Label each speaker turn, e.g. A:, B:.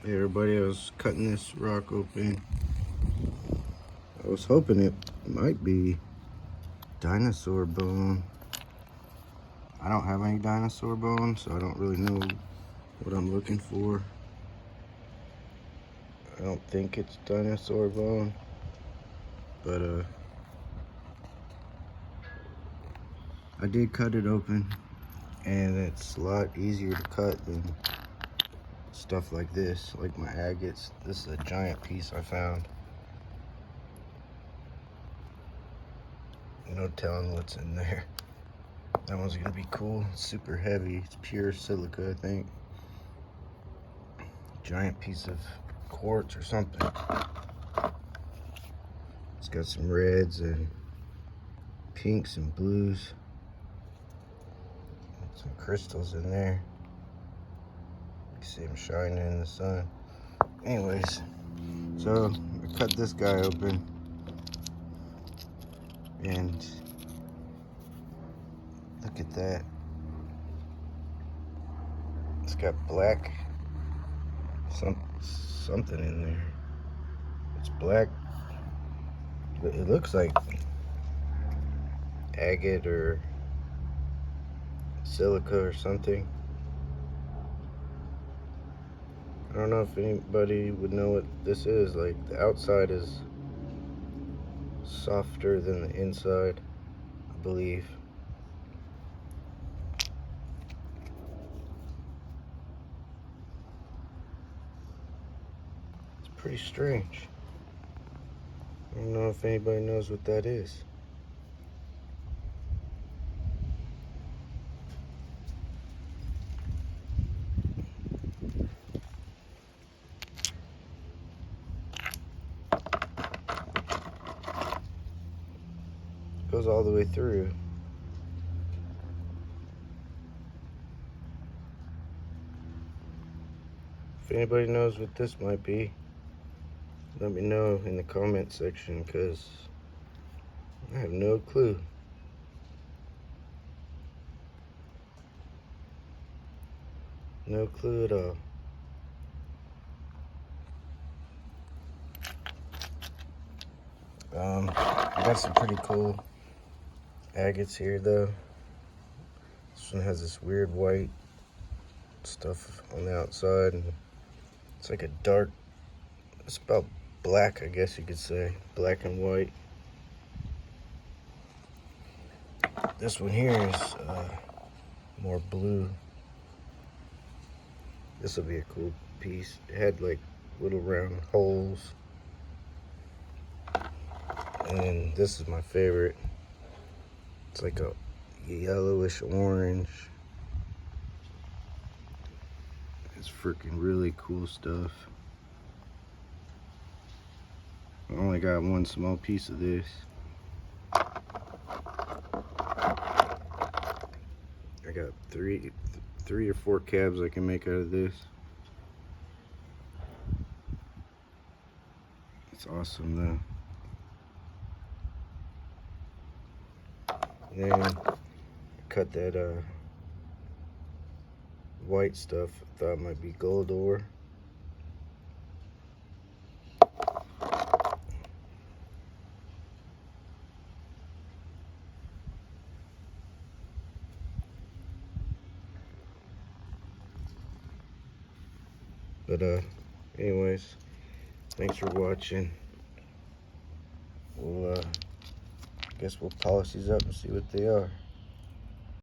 A: Hey everybody, I was cutting this rock open. I was hoping it might be dinosaur bone. I don't have any dinosaur bone, so I don't really know what I'm looking for. I don't think it's dinosaur bone, but I did cut it open, and it's a lot easier to cut than stuff like this, like my agates. This is a giant piece I found. No telling what's in there. That one's gonna be cool. It's super heavy. It's pure silica, I think. Giant piece of quartz or something. It's got some reds and pinks and blues. Some crystals in there. You can see them shining in the sun. Anyways, so I cut this guy open, and look at that. It's got black something in there. It's black. It looks like agate or silica or something. I don't know if anybody would know what this is. Like, the outside is softer than the inside, I believe. It's pretty strange. I don't know if anybody knows what that is. Goes all the way through. If anybody knows what this might be, let me know in the comment section, because I have no clue. No clue at all. I got some pretty cool agates here though. This one has this weird white stuff on the outside, and it's like a dark, it's about black, I guess you could say, black and white. This one here is more blue. This will be a cool piece. It had like little round holes. And this is my favorite. It's like a yellowish orange. It's freaking really cool stuff. I only got one small piece of this. I got three or four cabs I can make out of this. It's awesome though. And then cut that white stuff. I thought it might be gold ore. But anyways, thanks for watching. We'll guess we'll polish these up and see what they are.